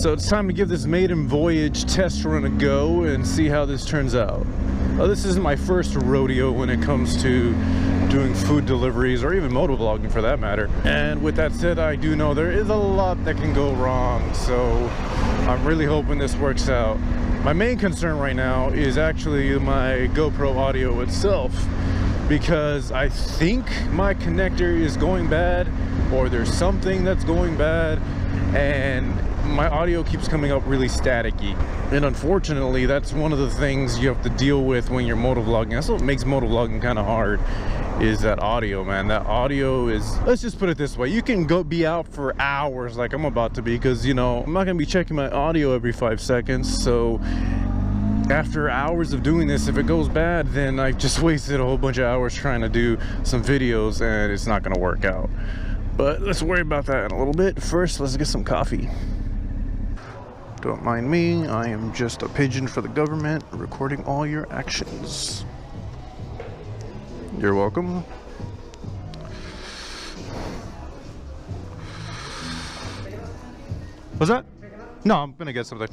So it's time to give this maiden voyage test run a go and see how this turns out. This isn't my first rodeo when it comes to doing food deliveries or even motovlogging for that matter. And with that said, I do know there is a lot that can go wrong, so I'm really hoping this works out. My main concern right now is actually my GoPro audio itself, because I think my connector is going bad, or there's something that's going bad, and my audio keeps coming up really staticky. And unfortunately, that's one of the things you have to deal with when you're motovlogging. That's what makes motovlogging kind of hard, is that audio, man. That audio is, let's just put it this way, you can be out for hours like I'm about to be, because, you know, I'm not gonna be checking my audio every 5 seconds. So after hours of doing this, if it goes bad, then I've just wasted a whole bunch of hours trying to do some videos, and it's not gonna work out. But let's worry about that in a little bit. First, let's get some coffee. Don't mind me, I am just a pigeon for the government, recording all your actions. You're welcome. What's that? No, I'm gonna get something.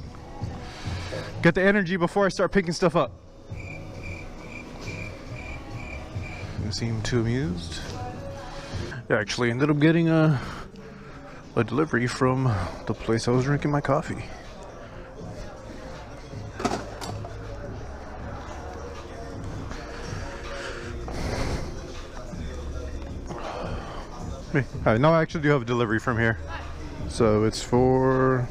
Get the energy before I start picking stuff up. You seem too amused. I actually ended up getting a delivery from the place I was drinking my coffee. Hi, no, I actually do have a delivery from here. So it's for...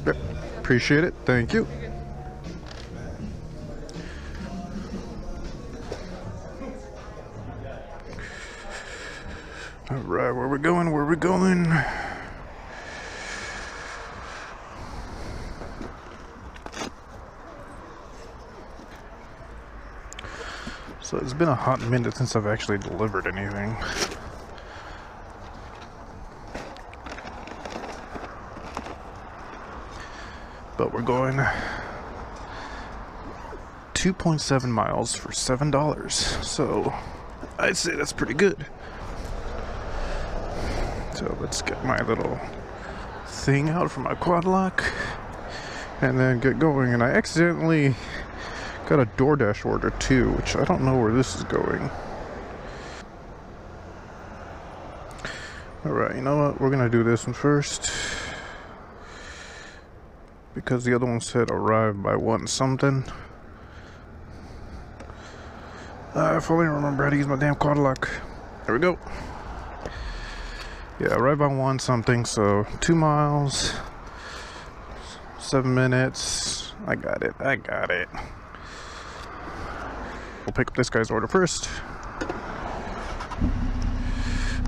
Yep, appreciate it, thank you. All right, where we going, where we going? So it's been a hot minute since I've actually delivered anything. But we're going 2.7 miles for $7. So I'd say that's pretty good. So let's get my little thing out for my quad lock and then get going. And I accidentally got a DoorDash order too, which I don't know where this is going. Alright, you know what? We're gonna do this one first, because the other one said arrive by 1 something. If I only remember how to use my damn quad lock. There we go. Yeah, arrive by 1 something, so 2 miles, 7 minutes. I got it, I got it. We'll pick up this guy's order first,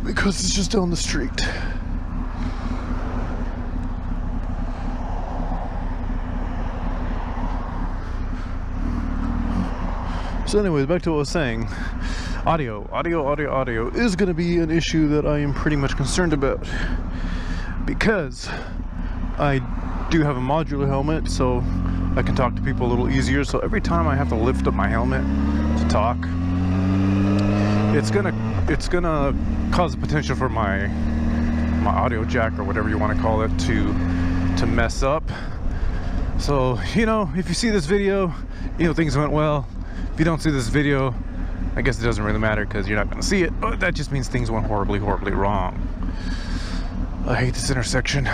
because it's just down the street. So anyways, back to what I was saying. Audio is going to be an issue that I am pretty much concerned about, because I do have a modular helmet, so I can talk to people a little easier. So every time I have to lift up my helmet to talk, it's gonna cause the potential for my audio jack, or whatever you want to call it, to mess up. So, you know, if you see this video, you know things went well. If you don't see this video, I guess it doesn't really matter, because you're not going to see it, but that just means things went horribly wrong. I hate this intersection.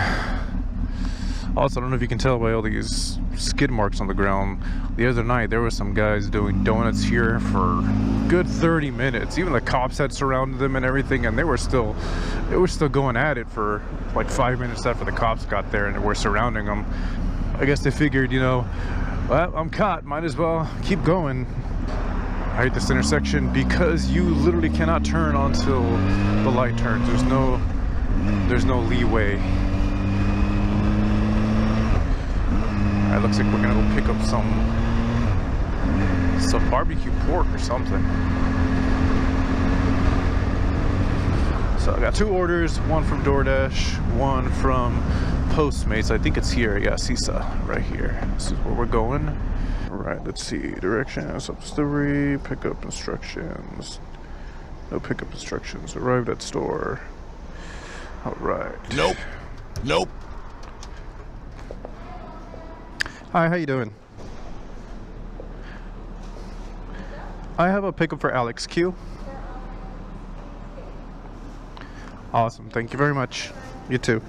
Also, I don't know if you can tell by all these skid marks on the ground. The other night, there were some guys doing donuts here for a good 30 minutes. Even the cops had surrounded them and everything, and they were still going at it for like 5 minutes after the cops got there and were surrounding them. I guess they figured, you know, well, I'm caught, might as well keep going. I hate this intersection because you literally cannot turn until the light turns. There's no leeway. It looks like we're gonna go pick up some barbecue pork or something. So I got 2 orders, one from DoorDash, one from Postmates. I think it's here, yeah, Sisa, right here. This is where we're going. Alright, let's see. Directions, delivery, pickup instructions. No pickup instructions. Arrived at store. Alright. Nope. Nope. Hi, how you doing? I have a pickup for Alex Q. Awesome, thank you very much. You too.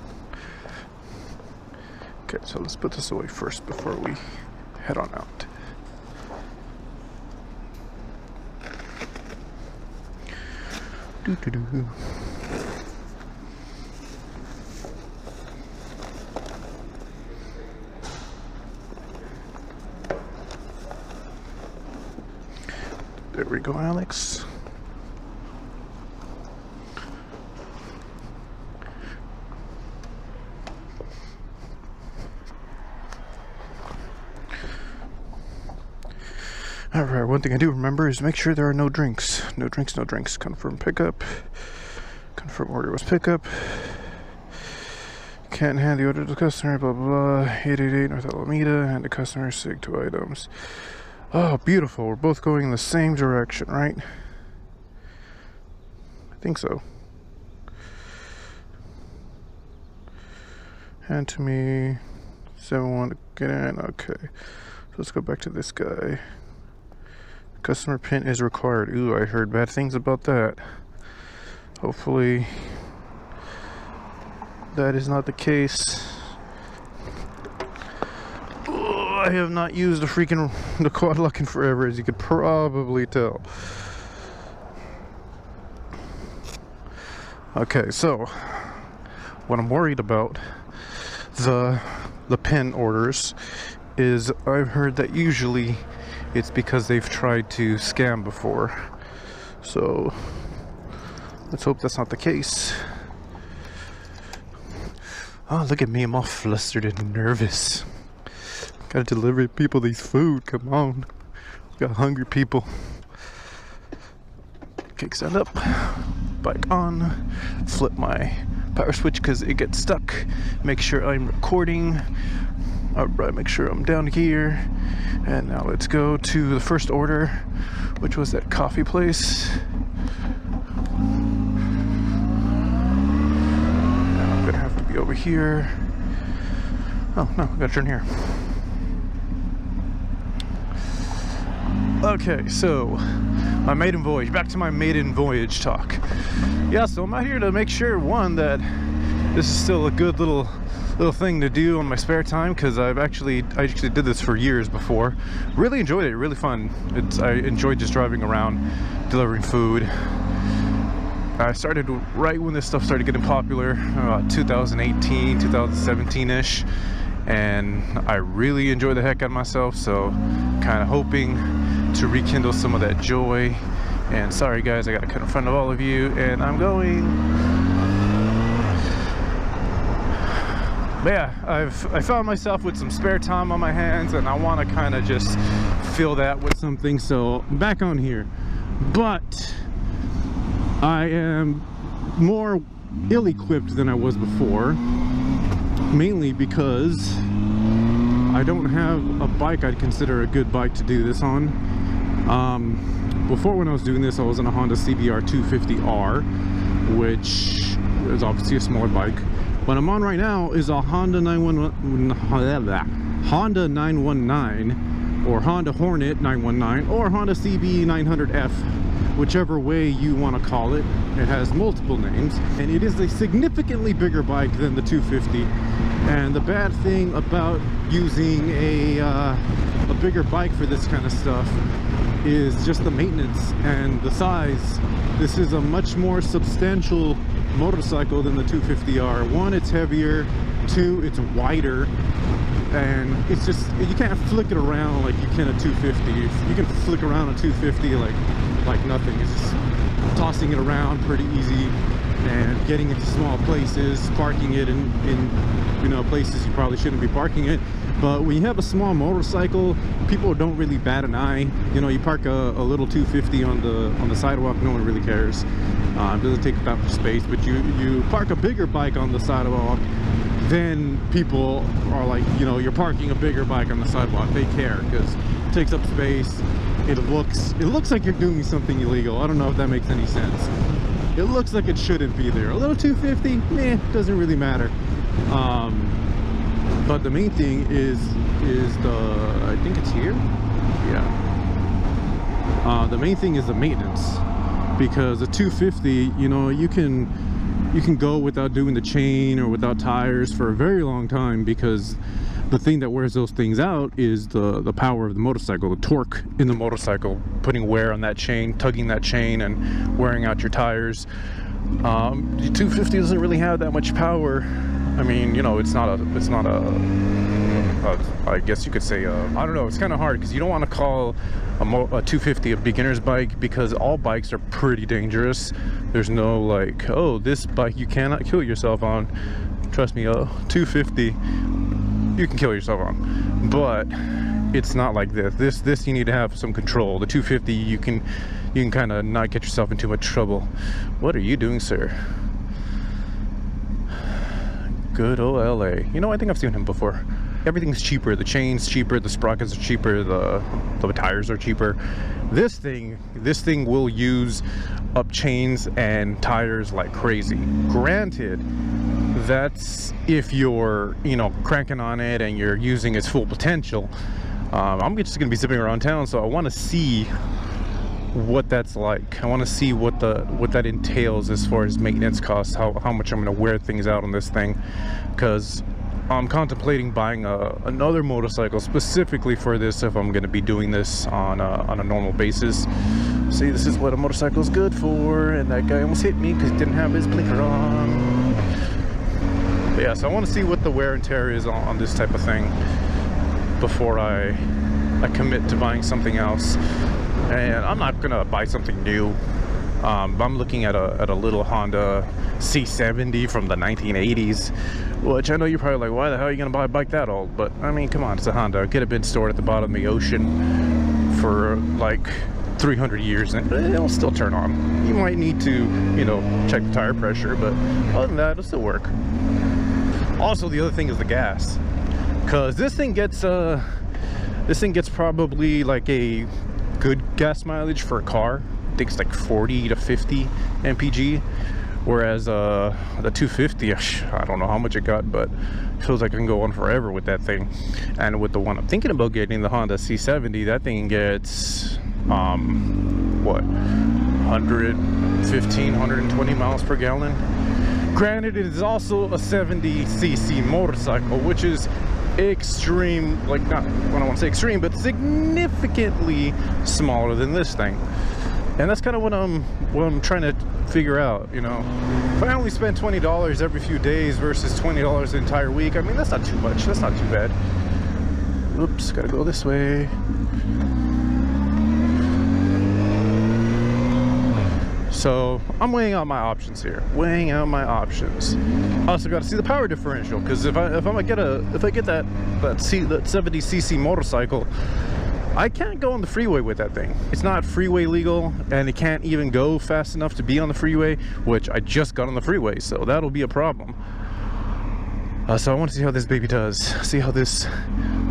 Okay, so let's put this away first before we head on out. Doo-doo-doo. There we go, Alex. Alright, one thing I do remember is make sure there are no drinks. No drinks, no drinks. Confirm pickup. Confirm order was pickup. Can't hand the order to the customer, blah blah blah. 888 North Alameda, hand the customer sig 2 items. Oh, beautiful. We're both going in the same direction, right? I think so. Hand to me. 71 to get in. Okay. So let's go back to this guy. Customer pin is required. Ooh, I heard bad things about that. Hopefully that is not the case. Oh, I have not used the quad lock in forever, as you could probably tell. Okay, so what I'm worried about the pin orders is I've heard that usually it's because they've tried to scam before. So let's hope that's not the case. Oh, look at me, I'm all flustered and nervous. Gotta deliver people these food, come on. We got hungry people. Kick stand up, bike on, flip my power switch because it gets stuck. Make sure I'm recording. Alright, make sure I'm down here. And now let's go to the first order, which was that coffee place. And I'm gonna have to be over here. Oh no, I gotta turn here. Okay, so my maiden voyage. Back to my maiden voyage talk. Yeah, so I'm out here to make sure, one, that this is still a good little thing to do on my spare time, because I actually did this for years before. Really enjoyed it, really fun. I enjoyed just driving around, delivering food. I started right when this stuff started getting popular, 2018, 2017-ish, and I really enjoyed the heck out of myself, so kind of hoping to rekindle some of that joy. And sorry guys, I gotta cut in front of all of you, and I'm going. But yeah, I found myself with some spare time on my hands, and I want to kind of just fill that with something, so I'm back on here. But I am more ill-equipped than I was before, mainly because I don't have a bike I'd consider a good bike to do this on. Before, when I was doing this, I was on a Honda CBR 250R, which is obviously a smaller bike. What I'm on right now is a Honda 919 or Honda Hornet 919 or Honda CB 900F, whichever way you want to call it. It has multiple names, and it is a significantly bigger bike than the 250. And the bad thing about using a bigger bike for this kind of stuff is just the maintenance and the size. This is a much more substantial motorcycle than the 250R. One, it's heavier. Two, it's wider. And it's just, you can't flick it around like you can a 250. You can flick around a 250 like nothing. It's just tossing it around pretty easy and getting into small places, parking it in places you probably shouldn't be parking it. But when you have a small motorcycle, people don't really bat an eye. You know, you park a little 250 on the sidewalk, no one really cares. It doesn't take up that much space. But you park a bigger bike on the sidewalk, then people are like, you know, you're parking a bigger bike on the sidewalk. They care, because takes up space. It looks like you're doing something illegal. I don't know if that makes any sense. It looks like it shouldn't be there. A little 250, doesn't really matter. But the main thing is the, I think it's here. Yeah. The main thing is the maintenance, because the 250, you know, you can go without doing the chain or without tires for a very long time, because the thing that wears those things out is the power of the motorcycle, the torque in the motorcycle, putting wear on that chain, tugging that chain, and wearing out your tires. The 250 doesn't really have that much power. I mean, you know, it's not a I guess you could say, I don't know, it's kind of hard, because you don't want to call a 250 a beginner's bike, because all bikes are pretty dangerous. There's no like, oh, this bike you cannot kill yourself on. Trust me, 250 you can kill yourself on, but it's not like this you need to have some control. The 250 you can kind of not get yourself in too much trouble. What are you doing, sir? Good old LA. You know, I think I've seen him before. Everything's cheaper. The chain's cheaper, the sprockets are cheaper, the tires are cheaper. This thing will use up chains and tires like crazy. Granted, that's if you're, you know, cranking on it and you're using its full potential. I'm just gonna be zipping around town, so I want to see what that's like. I want to see what that entails as far as maintenance costs, how much I'm going to wear things out on this thing, because I'm contemplating buying another motorcycle specifically for this if I'm going to be doing this on a normal basis. See, this is what a motorcycle is good for, and that guy almost hit me because he didn't have his blinker on. But yeah, so I want to see what the wear and tear is on this type of thing before I commit to buying something else. And I'm not gonna buy something new. I'm looking at a little Honda C70 from the 1980s, which I know you're probably like, why the hell are you gonna buy a bike that old? But I mean, come on, it's a Honda. It could have been stored at the bottom of the ocean for like 300 years and it'll still turn on. You might need to, you know, check the tire pressure, but other than that, it'll still work. Also, the other thing is the gas, because this thing gets probably like a good gas mileage for a car. I think it's like 40 to 50 mpg, whereas the 250, I don't know how much it got, but it feels like I can go on forever with that thing. And with the one I'm thinking about getting, the Honda C70, that thing gets what, 115, 120 miles per gallon. Granted, it is also a 70cc motorcycle, which is extreme, like, not, I don't want to say extreme, but significantly smaller than this thing. And that's kind of what I'm trying to figure out, you know. If I only spend $20 every few days versus $20 the entire week, I mean, that's not too much. That's not too bad. Oops, gotta go this way. So I'm weighing out my options here. Weighing out my options. I also got to see the power differential, because if I get that 70cc motorcycle, I can't go on the freeway with that thing. It's not freeway legal, and it can't even go fast enough to be on the freeway, which I just got on the freeway, so that'll be a problem. So I want to see how this baby does. See how this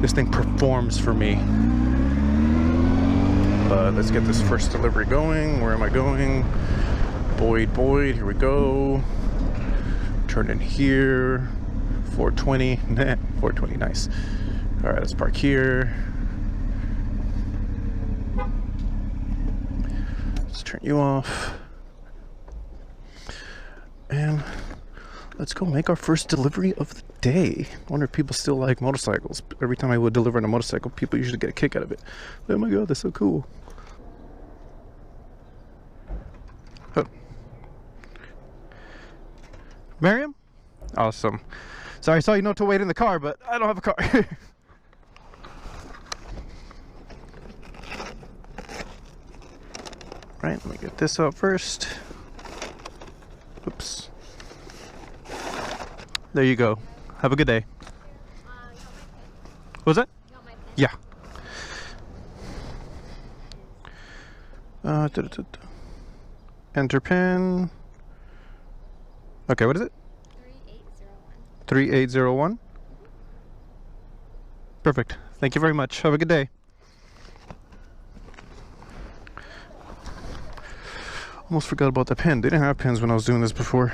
thing performs for me. Let's get this first delivery going. Where am I going? Boyd, here we go. Turn in here. 420. Nah, 420, nice. All right, let's park here. Let's turn you off. And let's go make our first delivery of the day. I wonder if people still like motorcycles. Every time I would deliver on a motorcycle, people usually get a kick out of it. Oh my god, that's so cool. Oh. Miriam? Awesome. Sorry, I saw you know to wait in the car, but I don't have a car. Right, let me get this out first. Oops. There you go. Have a good day. What was that? Yeah. Enter pin. Okay, what is it? 3801. 3801? Perfect. Thank you very much. Have a good day. almost forgot about the pen. They didn't have pens when I was doing this before.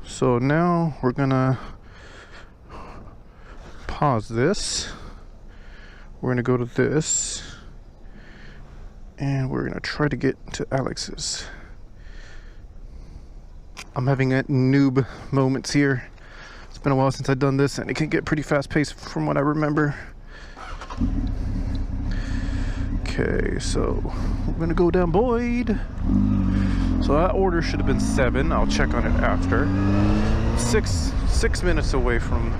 So now we're gonna pause this. We're gonna go to this, and we're gonna try to get to Alex's. I'm having a noob moments here. It's been a while since I've done this, and it can get pretty fast paced from what I remember. Okay, so we're gonna go down Boyd. So that order should have been 7. I'll check on it after. Six minutes away from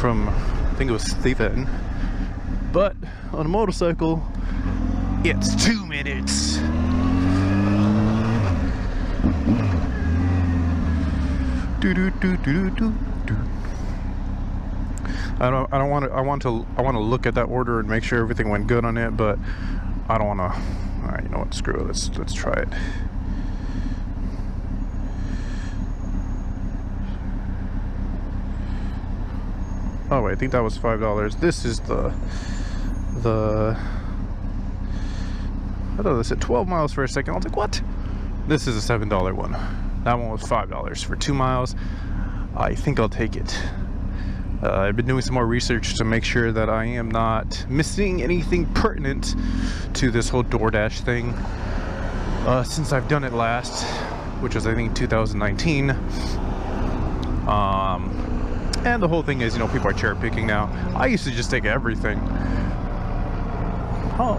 I think it was Stephen. But on a motorcycle, it's 2 minutes. I want to look at that order and make sure everything went good on it, but I don't want to. All right, you know what? Screw it. Let's try it. Oh wait, I think that was $5. This is the. I thought this said 12 miles for a second. I was like, what? This is a $7 one. That one was $5 for 2 miles. I think I'll take it. I've been doing some more research to make sure that I am not missing anything pertinent to this whole DoorDash thing. Since I've done it last, which was I think 2019. And the whole thing is, you know, people are cherry picking now. I used to just take everything. Oh,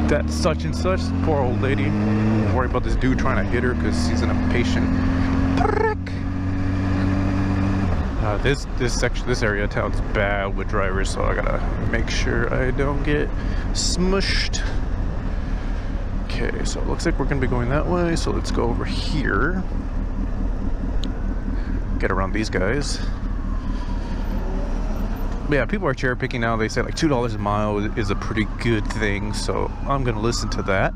that such and such, poor old lady. Don't worry about this dude trying to hit her because he's an impatient prick. This area of town's bad with drivers, so I gotta make sure I don't get smushed. Okay, so it looks like we're gonna be going that way, so let's go over here. Get around these guys. But yeah, people are cherry picking now. They say like $2 a mile is a pretty good thing, so I'm gonna listen to that.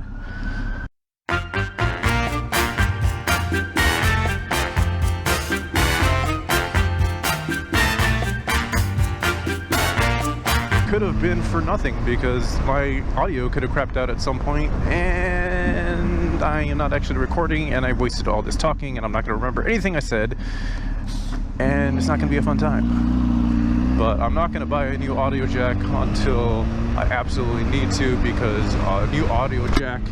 Could have been for nothing because my audio could have crapped out at some point, and I am not actually recording, and I wasted all this talking, and I'm not going to remember anything I said, and it's not going to be a fun time. But I'm not going to buy a new audio jack until I absolutely need to, because a new audio jack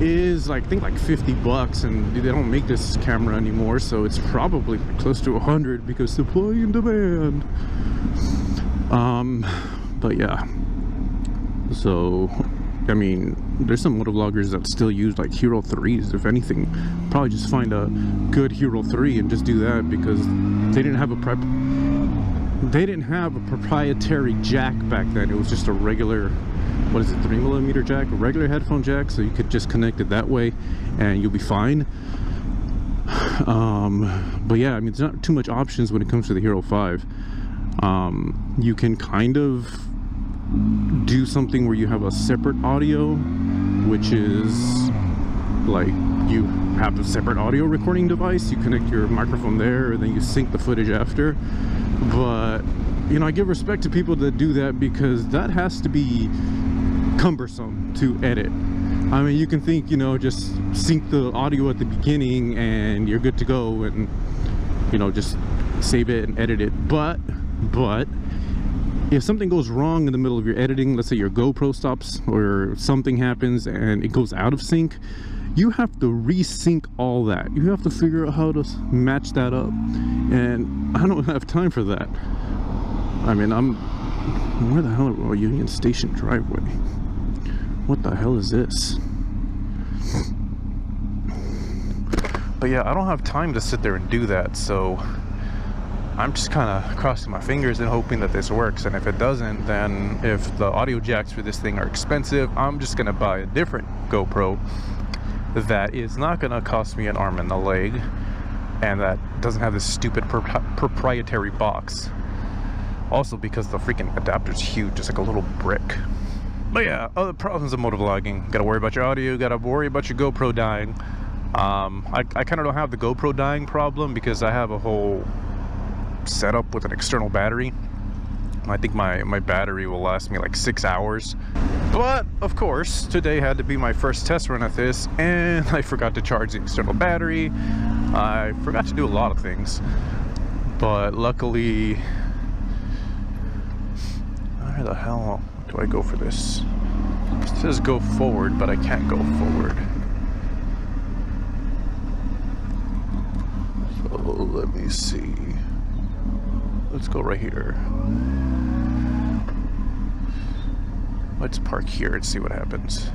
is like, I think like $50, and they don't make this camera anymore, so it's probably close to 100 because supply and demand. But yeah, so I mean, there's some motovloggers that still use like Hero 3s. If anything, probably just find a good Hero 3 and just do that, because they didn't have a proprietary jack back then. It was just a regular, what is it, 3mm jack, a regular headphone jack, so you could just connect it that way and you'll be fine. But yeah, I mean, there's not too much options when it comes to the Hero 5. You can kind of do something where you have a separate audio, which is like you have a separate audio recording device. You connect your microphone there, and then you sync the footage after. But you know, I give respect to people that do that, because that has to be cumbersome to edit. I mean, you can think, you know, just sync the audio at the beginning and you're good to go, and you know, just save it and edit it. But if something goes wrong in the middle of your editing, let's say your GoPro stops or something happens and it goes out of sync, you have to resync all that. You have to figure out how to match that up, and I don't have time for that. I mean, where the hell are we? Union Station driveway. What the hell is this? But yeah, I don't have time to sit there and do that, so I'm just kind of crossing my fingers and hoping that this works. And if it doesn't, then if the audio jacks for this thing are expensive, I'm just gonna buy a different GoPro that is not gonna cost me an arm and a leg, and that doesn't have this stupid proprietary box. Also, because the freaking adapter's huge, it's like a little brick. But yeah, other problems of motovlogging. Gotta worry about your audio, gotta worry about your GoPro dying. I kind of don't have the GoPro dying problem, because I have a whole setup with an external battery, I think my battery will last me like 6 hours. But of course, today had to be my first test run at this, and I forgot to charge the external battery. I forgot to do a lot of things, but luckily, where the hell do I go for this? It says go forward, but I can't go forward. So let me see. Let's go right here. Let's park here and see what happens.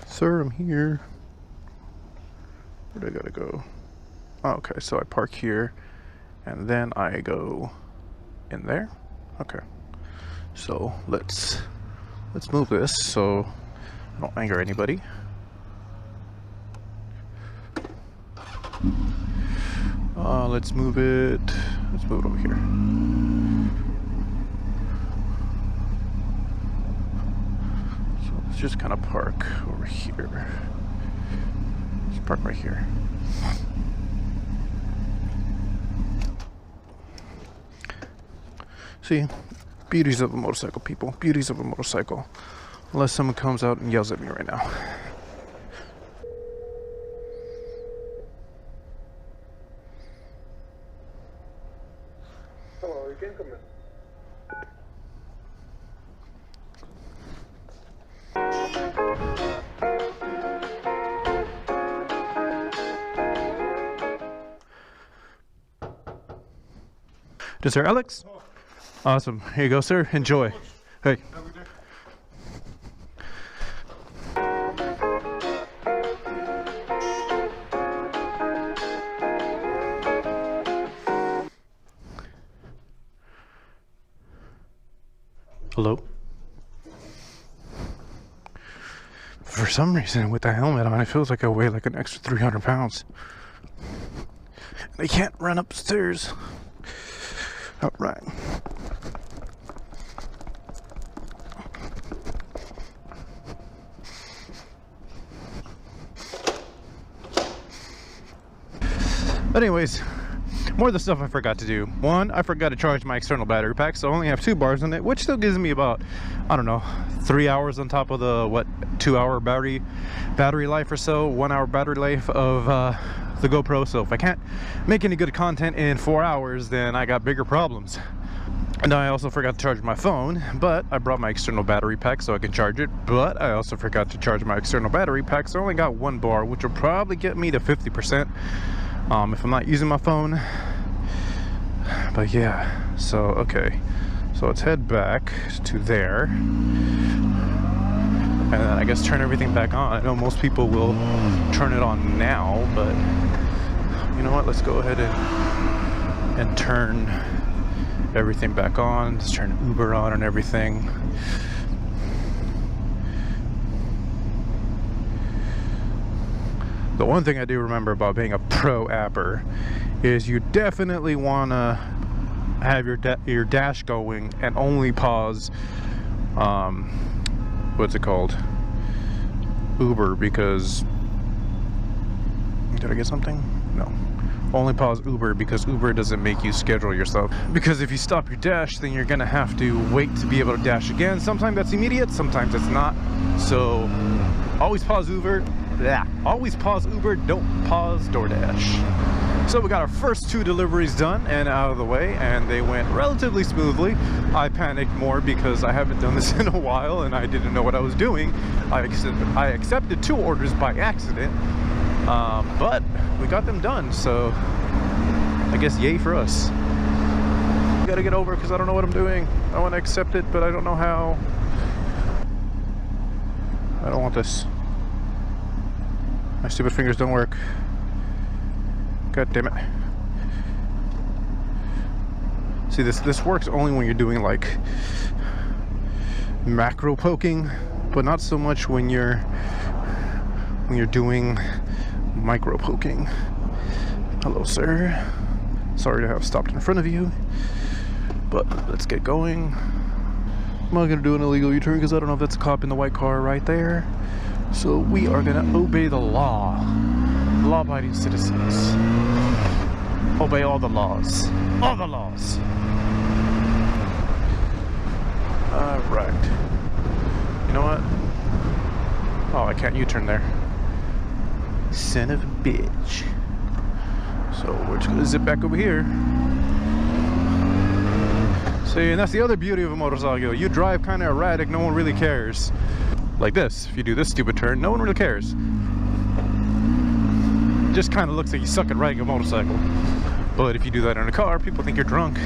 Sir, I'm here. Where do I gotta go? Oh, okay, so I park here and then I go in there. Okay. So let's move this so I don't anger anybody. Let's move it over here. So let's just kind of park over here. Just park right here. See, beauties of a motorcycle, people. Beauties of a motorcycle. Unless someone comes out and yells at me right now. Hello, you can come in. Sir Alex? Awesome. Here you go, sir. Enjoy. Hey. Hello? For some reason, with the helmet on, it feels like I weigh like an extra 300 pounds. And I can't run upstairs. All right. But anyways, more of the stuff I forgot to do. One, I forgot to charge my external battery pack, so I only have 2 bars in it, which still gives me about, I don't know, 3 hours on top of the, what, 2-hour battery life or so, 1 hour battery life of the GoPro. So if I can't make any good content in 4 hours, then I got bigger problems. And I also forgot to charge my phone, but I brought my external battery pack so I can charge it. But I also forgot to charge my external battery pack, so I only got 1 bar, which will probably get me to 50%. If I'm not using my phone. But yeah, so okay, so let's head back to there and then I guess turn everything back on. I know most people will turn it on now, but you know what, let's go ahead and turn everything back on. Let's turn Uber on and everything. The one thing I do remember about being a pro apper is you definitely want to have your dash going and only pause what's it called, Uber, because did I get something? No, only pause Uber because Uber doesn't make you schedule yourself, because if you stop your dash then you're gonna have to wait to be able to dash again. Sometimes that's immediate, sometimes it's not, so always pause Uber. Yeah, always pause Uber, don't pause DoorDash. So we got our first 2 deliveries done and out of the way, and they went relatively smoothly. I panicked more because I haven't done this in a while and I didn't know what I was doing. I accepted 2 orders by accident, but we got them done, so I guess yay for us. Gotta get over because I don't know what I'm doing. I want to accept it, but I don't know how. I don't want this. My stupid fingers don't work. God damn it. See, this works only when you're doing like macro poking, but not so much when you're doing micro poking. Hello, sir. Sorry to have stopped in front of you, but let's get going. I'm not gonna do an illegal U-turn because I don't know if that's a cop in the white car right there. So we are gonna obey the law. law-abiding citizens. Obey all the laws. All the laws. Alright. You know what? Oh, I can't U-turn there. Son of a bitch. So we're just gonna zip back over here. See, and that's the other beauty of a motorcycle. You drive kind of erratic, no one really cares. Like this, if you do this stupid turn, no one really cares. It just kind of looks like you suck at riding a motorcycle. But if you do that in a car, people think you're drunk,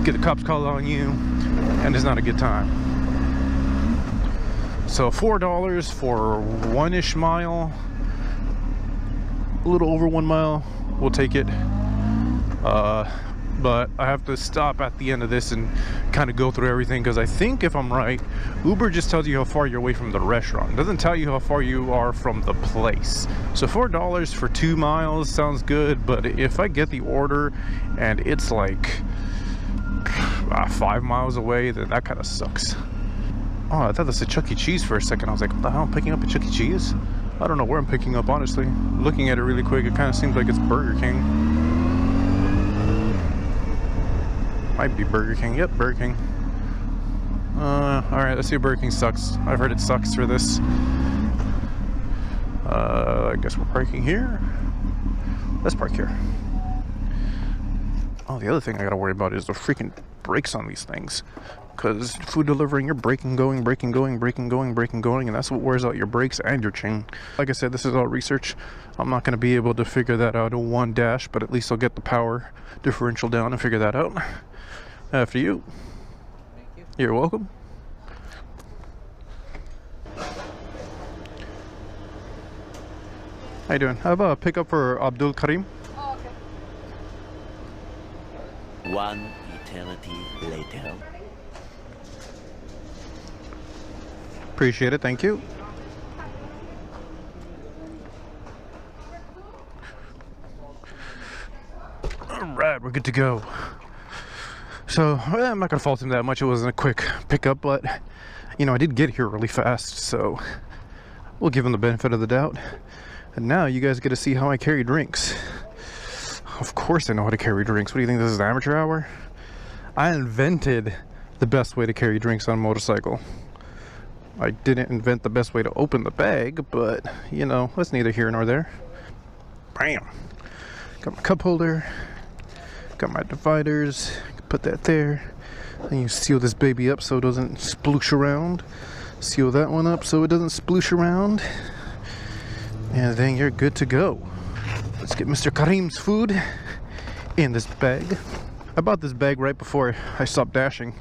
get the cops called on you, and it's not a good time. So $4 for 1-ish mile, a little over 1 mile, we'll take it. But I have to stop at the end of this and kind of go through everything, because I think, if I'm right, Uber just tells you how far you're away from the restaurant. It doesn't tell you how far you are from the place. So $4 for 2 miles sounds good, but if I get the order and it's like 5 miles away, then that kind of sucks. Oh, I thought this was a Chuck E. Cheese for a second. I was like, what the hell, I'm picking up a Chuck E. Cheese? I don't know where I'm picking up, honestly. Looking at it really quick, it kind of seems like it's Burger King. Might be Burger King. Yep, Burger King. Alright, let's see if Burger King sucks. I've heard it sucks for this. I guess we're parking here. Let's park here. Oh, the other thing I gotta worry about is the freaking brakes on these things. Because food delivering, you're braking, going, braking, going, braking, going, braking, going, and that's what wears out your brakes and your chain. Like I said, this is all research. I'm not going to be able to figure that out in one dash, but at least I'll get the power differential down and figure that out. After you. Thank you. You're welcome. How you doing? I have a pickup for Abdul Karim. Oh, okay. One eternity later. Appreciate it, thank you. Alright, we're good to go. So, I'm not gonna fault him that much. It wasn't a quick pickup, but you know, I did get here really fast, so we'll give him the benefit of the doubt. And now you guys get to see how I carry drinks. Of course I know how to carry drinks. What do you think, this is amateur hour? I invented the best way to carry drinks on a motorcycle. I didn't invent the best way to open the bag, but you know, that's neither here nor there. Bam! Got my cup holder, got my dividers, put that there. Then you seal this baby up so it doesn't sploosh around. Seal that one up so it doesn't sploosh around. And then you're good to go. Let's get Mr. Karim's food in this bag. I bought this bag right before I stopped dashing.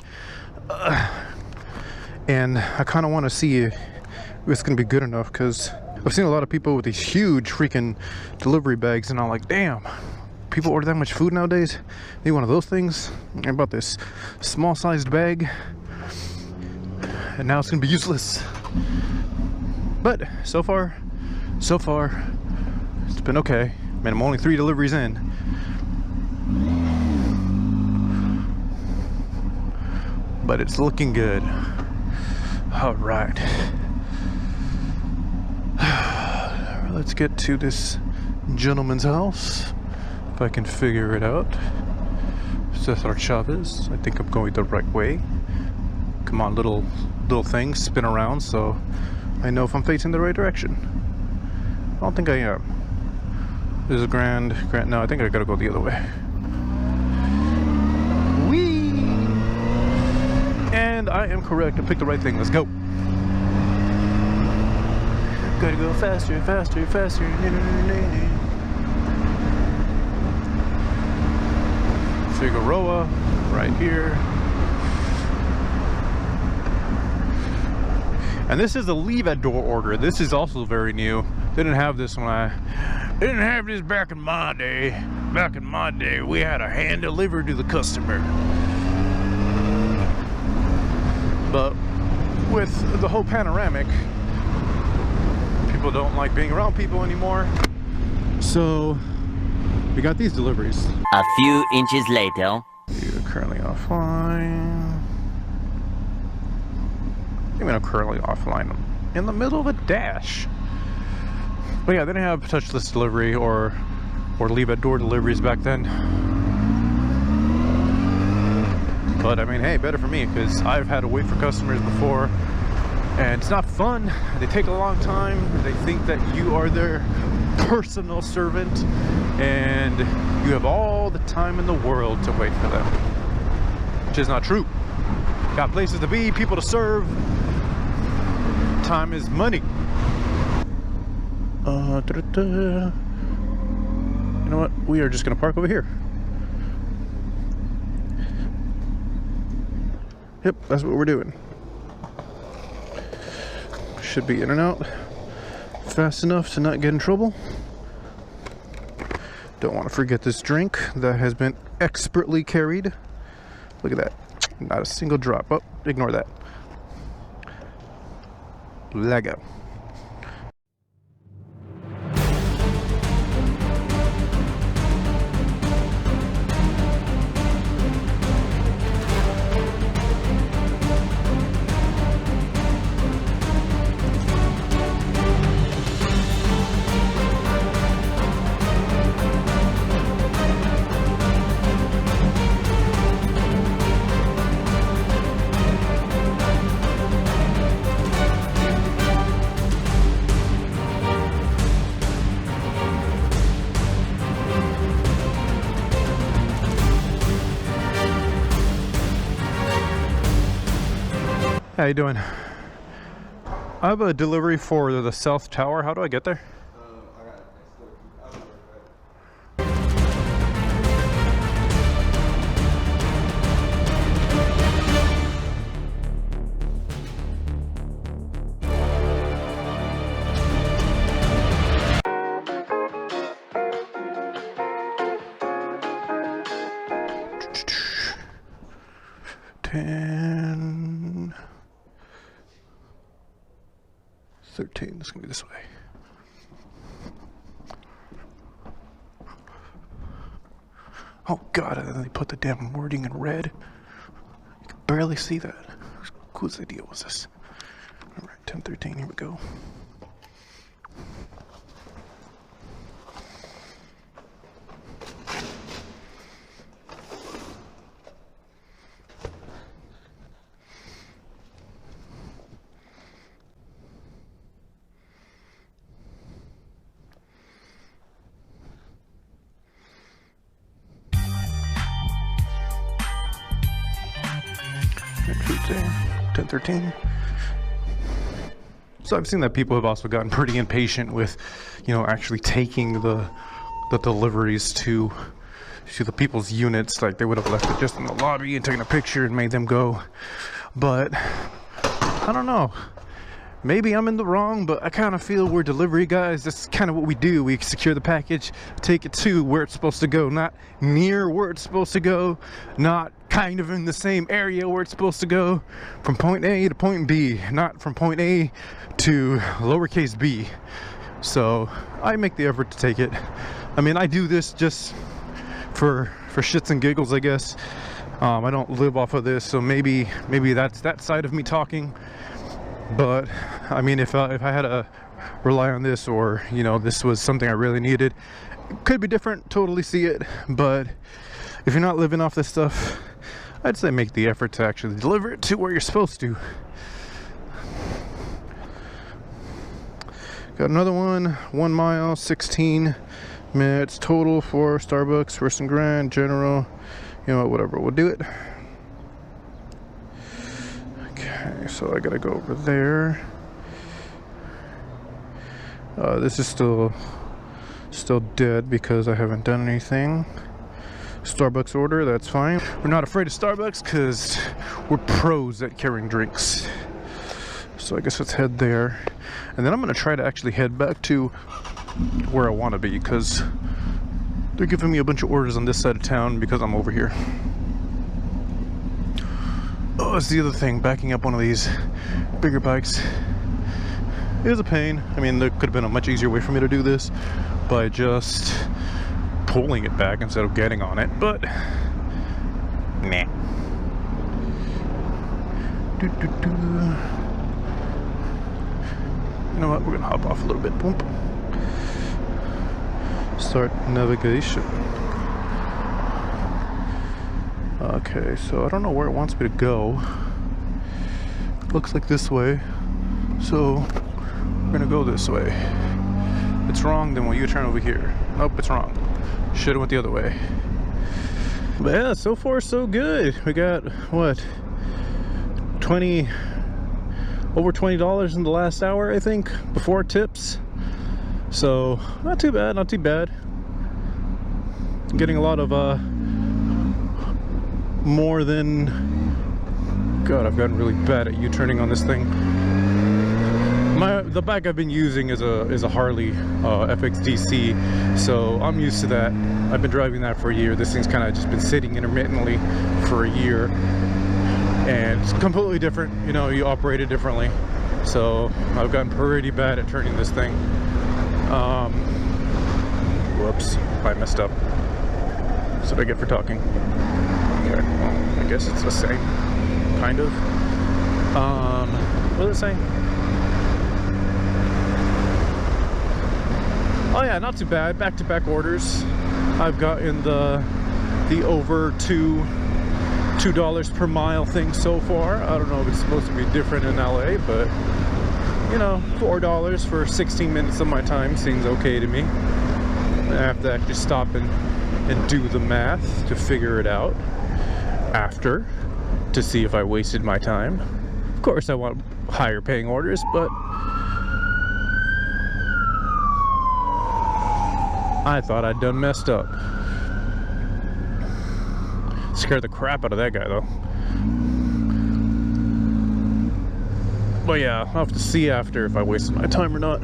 And I kind of want to see if it's going to be good enough, because I've seen a lot of people with these huge freaking delivery bags, and I'm like, damn, people order that much food nowadays? Need one of those things? I bought this small sized bag, and now it's going to be useless. But so far, it's been okay. Man, I'm only 3 deliveries in. But it's looking good. All right, let's get to this gentleman's house, if I can figure it out. Cesar Chavez, I think I'm going the right way. Come on, little thing, spin around so I know if I'm facing the right direction. I don't think I am. This is Grand, no, I think I gotta go the other way. And I am correct. I picked the right thing. Let's go. Gotta go faster, faster, faster. Figueroa, right here. And this is a leave at door order. This is also very new. They didn't have this didn't have this back in my day. Back in my day, we had a hand delivered to the customer. But with the whole panoramic, people don't like being around people anymore. So we got these deliveries. A few inches later. You're currently offline. I mean, I'm currently offline. I'm in the middle of a dash. But yeah, they didn't have touchless delivery or leave at door deliveries back then. But I mean, hey, better for me, because I've had to wait for customers before, and it's not fun. They take a long time. They think that you are their personal servant, and you have all the time in the world to wait for them, which is not true. Got places to be, people to serve. Time is money. You know what? We are just gonna park over here. Yep, that's what we're doing. Should be in and out fast enough to not get in trouble. Don't want to forget this drink that has been expertly carried. Look at that. Not a single drop. Oh, ignore that. Lego. How you doing? I have a delivery for the South Tower. How do I get there? I got it next door. I'll be right back. 10, 13. It's gonna be this way. Oh God! And then they put the damn wording in red. You can barely see that. Whose idea was this? All right, 10:13. Here we go. Tuesday, 10:13. So I've seen that people have also gotten pretty impatient with, you know, actually taking the deliveries to the people's units. Like they would have left it just in the lobby and taken a picture and made them go. But I don't know. Maybe I'm in the wrong, but I kind of feel we're delivery guys. That's kind of what we do. We secure the package, take it to where it's supposed to go, not near where it's supposed to go, not kind of in the same area where it's supposed to go, from point A to point B, not from point A to lowercase b. So I make the effort to take it. I mean, I do this just for shits and giggles, I guess. I don't live off of this, so maybe that's that side of me talking. But I mean, if I had to rely on this, or you know, this was something I really needed, it could be different. Totally see it. But if you're not living off this stuff, I'd say make the effort to actually deliver it to where you're supposed to. Got another one, 1 mile, 16 minutes total for Starbucks, First and Grand, General. You know what, whatever, we'll do it. Okay, so I gotta go over there. This is still dead because I haven't done anything. Starbucks order, that's fine. We're not afraid of Starbucks because we're pros at carrying drinks. So I guess let's head there. And then I'm gonna try to actually head back to where I want to be, because they're giving me a bunch of orders on this side of town because I'm over here. Oh, that's the other thing. Backing up one of these bigger bikes is a pain. I mean, there could have been a much easier way for me to do this by just pulling it back instead of getting on it, but nah. You know what? We're gonna hop off a little bit. Boom. Start navigation. Okay, so I don't know where it wants me to go. Looks like this way. So we're gonna go this way. If it's wrong, then will you turn over here? Nope, it's wrong. Should've went the other way. But yeah, so far so good. We got what? Over $20 in the last hour, I think, before tips. So not too bad, not too bad. Getting a lot of more than, God, I've gotten really bad at U-turning on this thing. The bike I've been using is a Harley FXDC, so I'm used to that. I've been driving that for a year. This thing's kind of just been sitting intermittently for a year, and it's completely different. You know, you operate it differently. So I've gotten pretty bad at turning this thing. Whoops, I messed up. That's what I get for talking. Okay, well, I guess it's the same, kind of. What was it saying? Oh yeah, not too bad. Back-to-back orders. I've gotten the over $2 per mile thing so far. I don't know if it's supposed to be different in LA, but you know, $4 for 16 minutes of my time seems okay to me. I have to actually stop and do the math to figure it out after to see if I wasted my time. Of course I want higher paying orders, but I thought I'd done messed up. Scared the crap out of that guy though. But yeah, I'll have to see after if I wasted my time or not.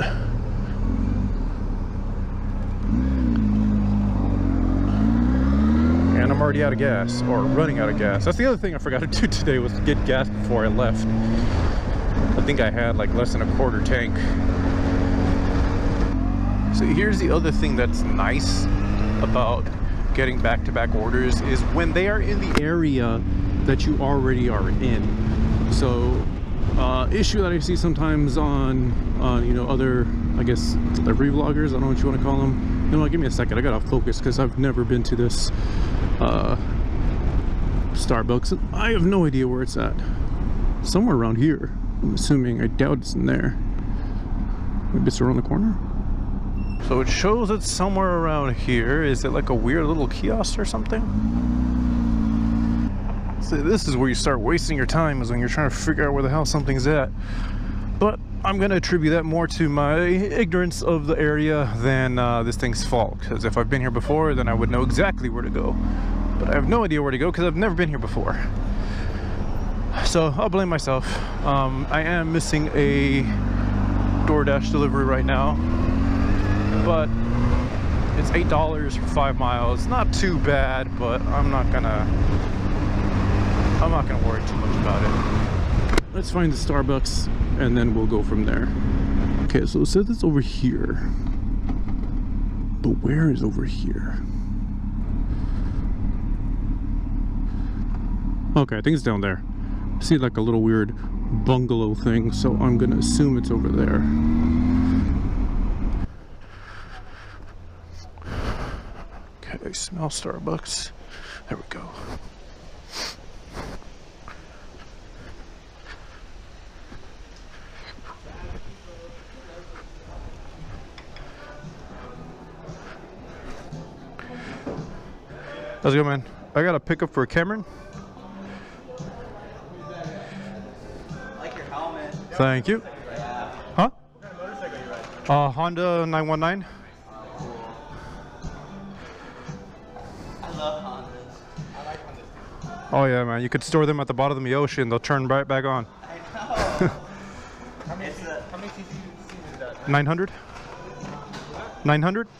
And I'm already out of gas, or running out of gas. That's the other thing I forgot to do today, was to get gas before I left. I think I had like less than a quarter tank. So here's the other thing that's nice about getting back-to-back orders is when they are in the area that you already are in. So issue that I see sometimes on you know, other, I guess, delivery vloggers, I don't know what you want to call them. You know what, give me a second, I gotta focus because I've never been to this Starbucks. I have no idea where it's at. Somewhere around here, I'm assuming. I doubt it's in there. Maybe it's around the corner. So it shows it's somewhere around here. Is it like a weird little kiosk or something? So this is where you start wasting your time, is when you're trying to figure out where the hell something's at. But I'm going to attribute that more to my ignorance of the area than this thing's fault. Because if I've been here before, then I would know exactly where to go. But I have no idea where to go because I've never been here before. So I'll blame myself. I am missing a DoorDash delivery right now. But it's $8 for 5 miles. Not too bad, but I'm not gonna worry too much about it. Let's find the Starbucks and then we'll go from there. Okay, so it says it's over here. But where is over here? Okay, I think it's down there. I see like a little weird bungalow thing, so I'm gonna assume it's over there. Okay, smell Starbucks. There we go. How's it going, man? I got a pickup for Cameron. I like your helmet. Thank you. Yeah. Huh? What kind of motorcycle you ride? Honda 919. I love Hondas. I like Hondas. Oh yeah, man. You could store them at the bottom of the ocean. They'll turn right back on. I know. How many cc is that? 900? 900? Yeah,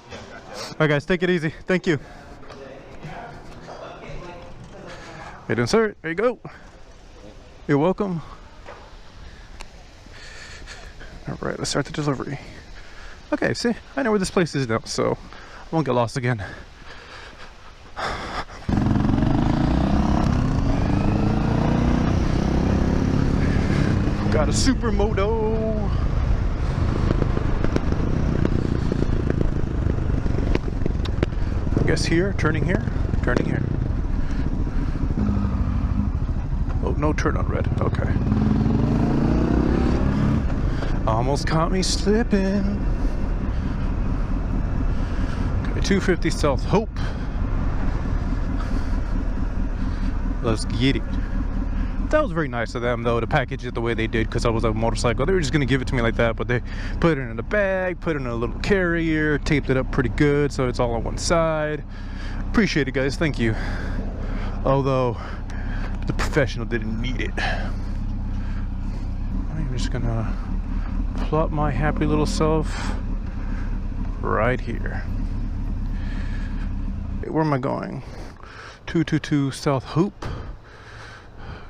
gotcha. Alright guys, take it easy. Thank you. Hey, insert. There you go. You're welcome. Alright, let's start the delivery. Okay, see? I know where this place is now, so I won't get lost again. Got a supermoto. guess here, turning here, turning here. Oh, no turn on red. Okay. Almost caught me slipping. Okay, 250 South Hope. Let's get it. That was very nice of them, though, to package it the way they did, because I was on a motorcycle. They were just going to give it to me like that, but they put it in a bag, put it in a little carrier, taped it up pretty good so it's all on one side. Appreciate it, guys. Thank you. Although the professional didn't need it. I'm just going to plop my happy little self right here. Hey, where am I going? 222 South Hoop.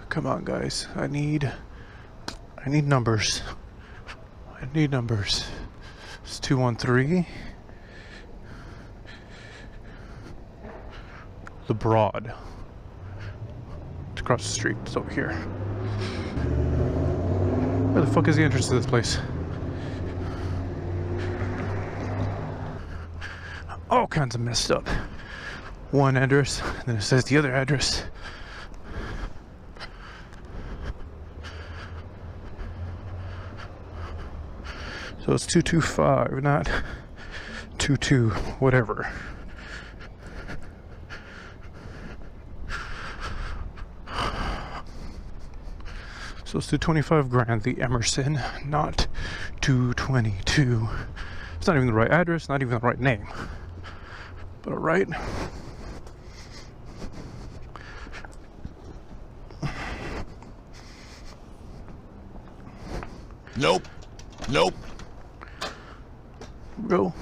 Come on, guys. I need numbers. I need numbers. It's 213. The Broad. It's across the street. It's over here. Where the fuck is the entrance to this place? All kinds of messed up. One address, and then it says the other address. So it's 225, not 22, whatever. So it's 225 Grand, the Emerson, not 222. It's not even the right address, not even the right name. But alright. Nope. Nope. Go.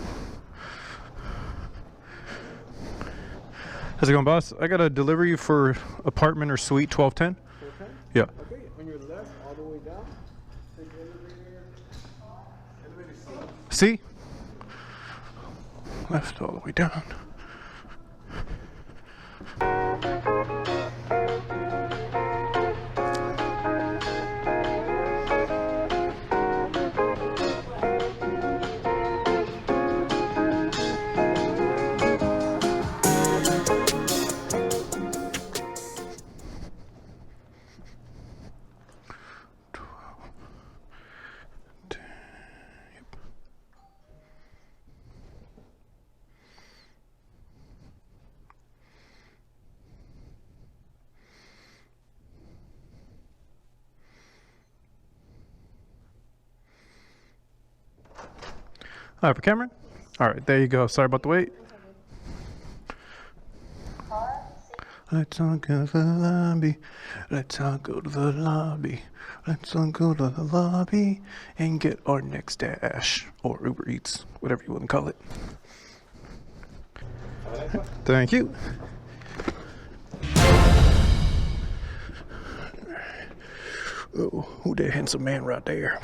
How's it going, boss? I got a delivery for apartment or suite 1210. Okay. Yeah. Okay, on your left, all the way down. Take elevator C. See? Left all the way down. All right, for Cameron. All right, there you go. Sorry about the wait. Let's all go to the lobby. Let's all go to the lobby. Let's all go to the lobby and get our next dash or Uber Eats, whatever you want to call it. Thank you. Oh, who that handsome man right there?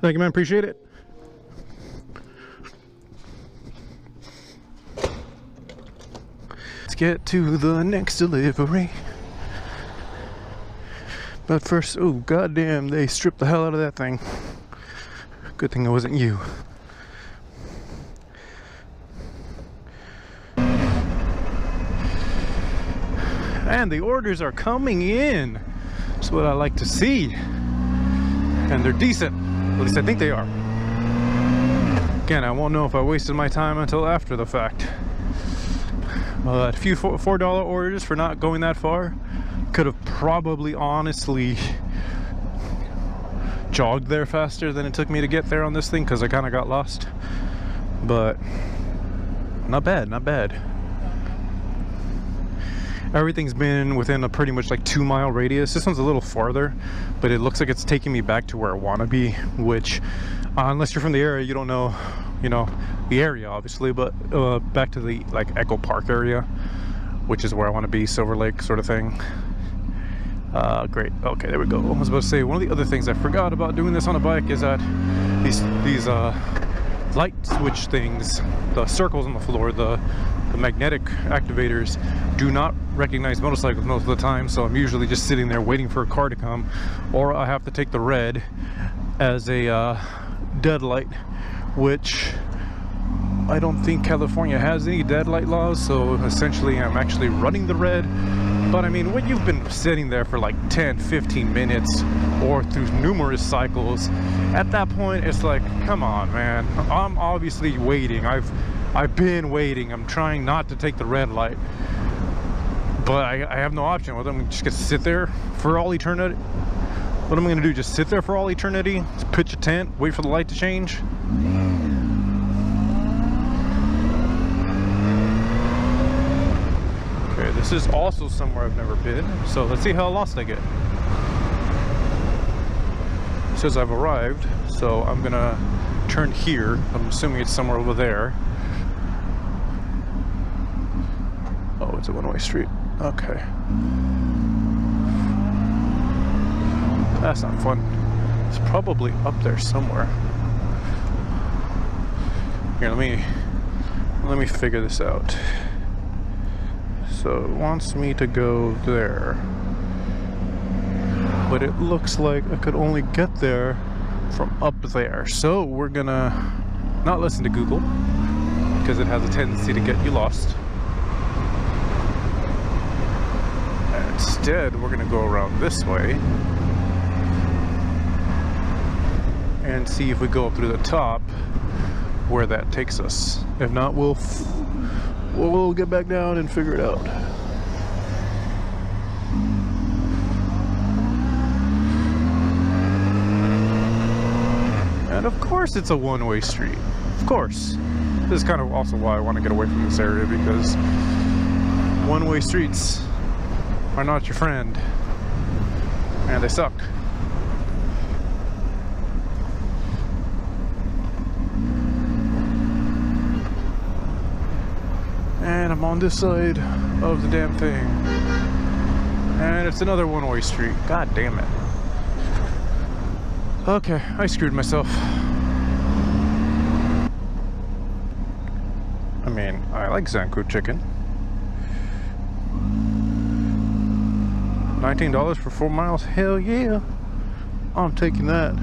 Thank you, man. Appreciate it. Let's get to the next delivery. But first, oh, goddamn, they stripped the hell out of that thing. Good thing it wasn't you. And the orders are coming in. That's what I like to see. And they're decent. At least I think they are. Again, I won't know if I wasted my time until after the fact. A few $4 orders for not going that far. Could have probably honestly jogged there faster than it took me to get there on this thing, because I kind of got lost. But not bad, not bad. Everything's been within a pretty much like 2-mile radius. This one's a little farther, but it looks like it's taking me back to where I want to be, which unless you're from the area, you don't know, you know, the area obviously, but back to the like Echo Park area, which is where I want to be, Silver Lake sort of thing. Great. Okay, there we go. I was about to say, one of the other things I forgot about doing this on a bike is that these light switch things, the circles on the floor, the magnetic activators, do not recognize motorcycles most of the time. So I'm usually just sitting there waiting for a car to come, or I have to take the red as a dead light, which I don't think California has any dead light laws. So essentially I'm actually running the red. But I mean, when you've been sitting there for like 10-15 minutes or through numerous cycles, at that point it's like, come on, man, I'm obviously waiting. I've been waiting. I'm trying not to take the red light, but I have no option. Well, I'm just gonna sit there for all eternity. What am I gonna do? Just sit there for all eternity? Just pitch a tent, wait for the light to change? Okay, this is also somewhere I've never been, so let's see how lost I get. It says I've arrived, so I'm gonna turn here. I'm assuming it's somewhere over there. Oh, it's a one-way street. Okay. That's not fun. It's probably up there somewhere. Here, let me figure this out. So it wants me to go there, but it looks like I could only get there from up there. So we're gonna not listen to Google, because it has a tendency to get you lost. And instead, we're gonna go around this way and see if we go up through the top where that takes us. If not, we'll get back down and figure it out. And of course it's a one-way street. Of course. This is kind of also why I want to get away from this area, because one-way streets are not your friend. And they suck. And I'm on this side of the damn thing. And it's another one-way street. God damn it. Okay, I screwed myself. I mean, I like Zankou chicken. $19 for 4 miles? Hell yeah. I'm taking that.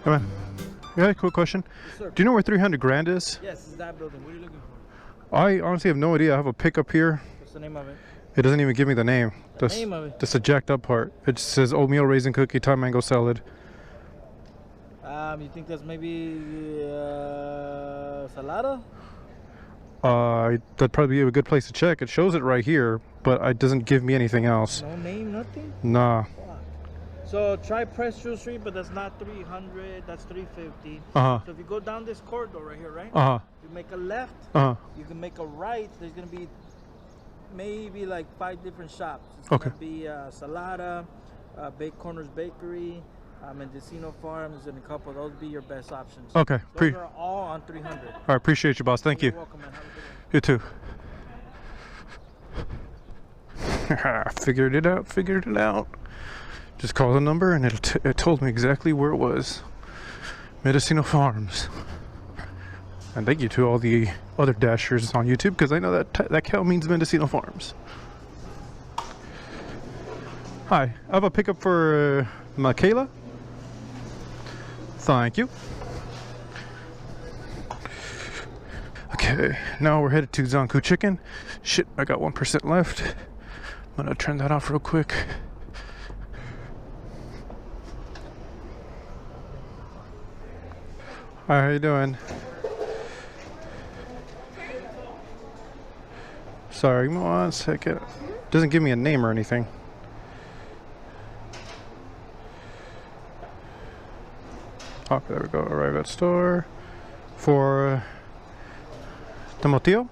Come on. Yeah, quick question. Yes, sir. Do you know where 300 Grand is? Yes, it's that building. What are you looking for? I honestly have no idea. I have a pickup here. What's the name of it? It doesn't even give me the name. That's name of it? That's the jacked up part. It just says oatmeal raisin cookie, Thai mango salad. You think that's maybe Salada? That'd probably be a good place to check. It shows it right here, but it doesn't give me anything else. No name, nothing? Nah. So try Prestro Street, but that's not 300, that's 350. Uh-huh. So if you go down this corridor right here, right? Uh-huh. You make a left, Uh-huh. you can make a right. There's gonna be maybe like 5 different shops. It's Okay. gonna be Salada, Bake Corners Bakery, Mendocino Farms, and a couple. Those would be your best options. Okay. Those are all on 300. All right, appreciate you, boss. Thank you. You're welcome, man. Have a good one. You too. Figured it out. Just called the number and it told me exactly where it was. Mendocino Farms. And thank you to all the other dashers on YouTube, because I know that cow means Mendocino Farms. Hi, I have a pickup for Michaela. Thank you. Okay, now we're headed to Zankou Chicken. Shit, I got 1% left. I'm gonna turn that off real quick. Hi, how you doing? Sorry, give me 1 second. Doesn't give me a name or anything. Oh, there we go. Arrive at store. for tomatillo.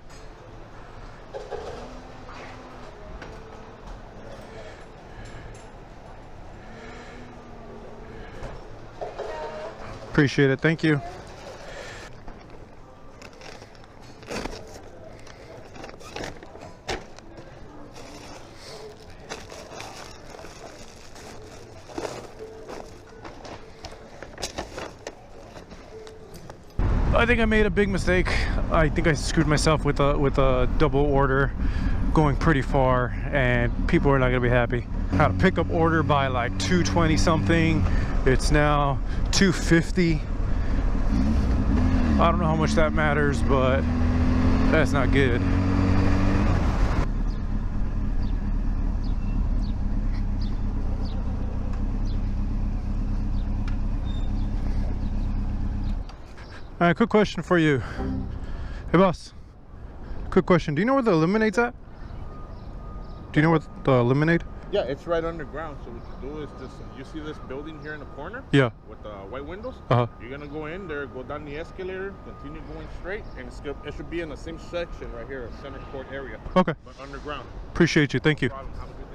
Appreciate it, thank you. I think I made a big mistake. I think I screwed myself with a double order going pretty far, and people are not gonna be happy. I had a pickup order by like 220 something. It's now 250. I don't know how much that matters, but that's not good. All right, quick question for you. Hey boss, quick question. Do you know where the lemonade's at? Do you know where the lemonade? Yeah, it's right underground. So what you do is just, you see this building here in the corner? Yeah. With the white windows? Uh-huh. You're gonna go in there, go down the escalator, continue going straight, and it should be in the same section right here, center court area. Okay. But underground. Appreciate you, thank you. No problem. Have a good day.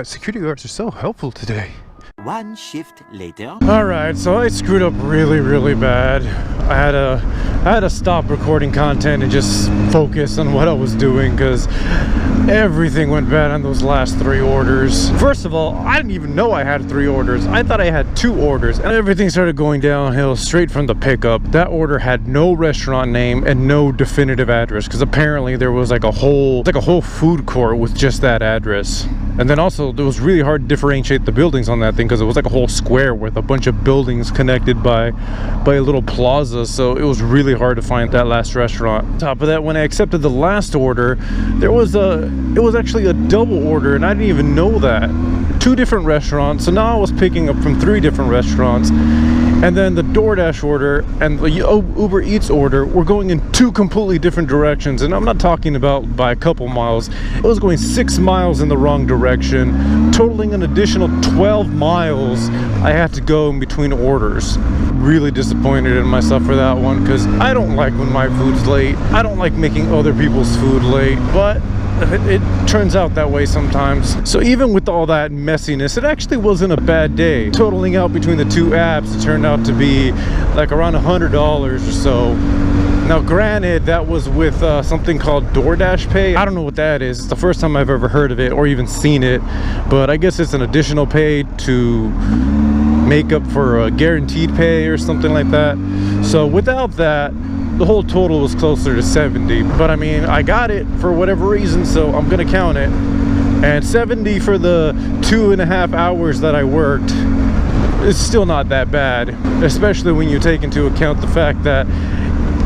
Security guards are so helpful today. One shift later. Alright, so I screwed up really bad. I had to stop recording content and just focus on what I was doing because everything went bad on those last 3 orders. First of all, I didn't even know I had 3 orders. I thought I had 2 orders, and everything started going downhill straight from the pickup. That order had no restaurant name and no definitive address because apparently there was like a whole food court with just that address. And then also it was really hard to differentiate the buildings on that thing because it was like a whole square with a bunch of buildings connected by a little plaza, so it was really hard to find that last restaurant. On top of that, when I accepted the last order, it was actually a double order, and I didn't even know that. 2 different restaurants, so now I was picking up from 3 different restaurants. And then the DoorDash order and the Uber Eats order were going in 2 completely different directions, and I'm not talking about by a couple miles. It was going 6 miles in the wrong direction, totaling an additional 12 miles I had to go in between orders. Really disappointed in myself for that one because I don't like when my food's late. I don't like making other people's food late, but it turns out that way sometimes. So even with all that messiness, it actually wasn't a bad day. Totaling out between the 2 apps, it turned out to be like around $100 or so. Now granted, that was with something called DoorDash Pay. I don't know what that is. It's the first time I've ever heard of it or even seen it, but I guess it's an additional pay to make up for a guaranteed pay or something like that. So without that, the whole total was closer to 70, but I mean, I got it for whatever reason, so I'm gonna count it. And 70 for the 2.5 hours that I worked is still not that bad, especially when you take into account the fact that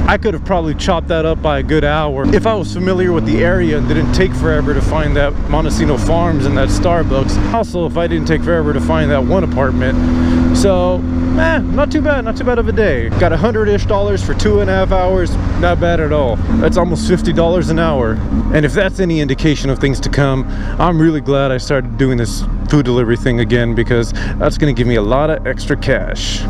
I could have probably chopped that up by a good hour if I was familiar with the area and didn't take forever to find that Montesino Farms and that Starbucks. Also, if I didn't take forever to find that one apartment. So, not too bad of a day. Got $100-ish for 2.5 hours, not bad at all. That's almost $50 an hour. And if that's any indication of things to come, I'm really glad I started doing this food delivery thing again because that's gonna give me a lot of extra cash.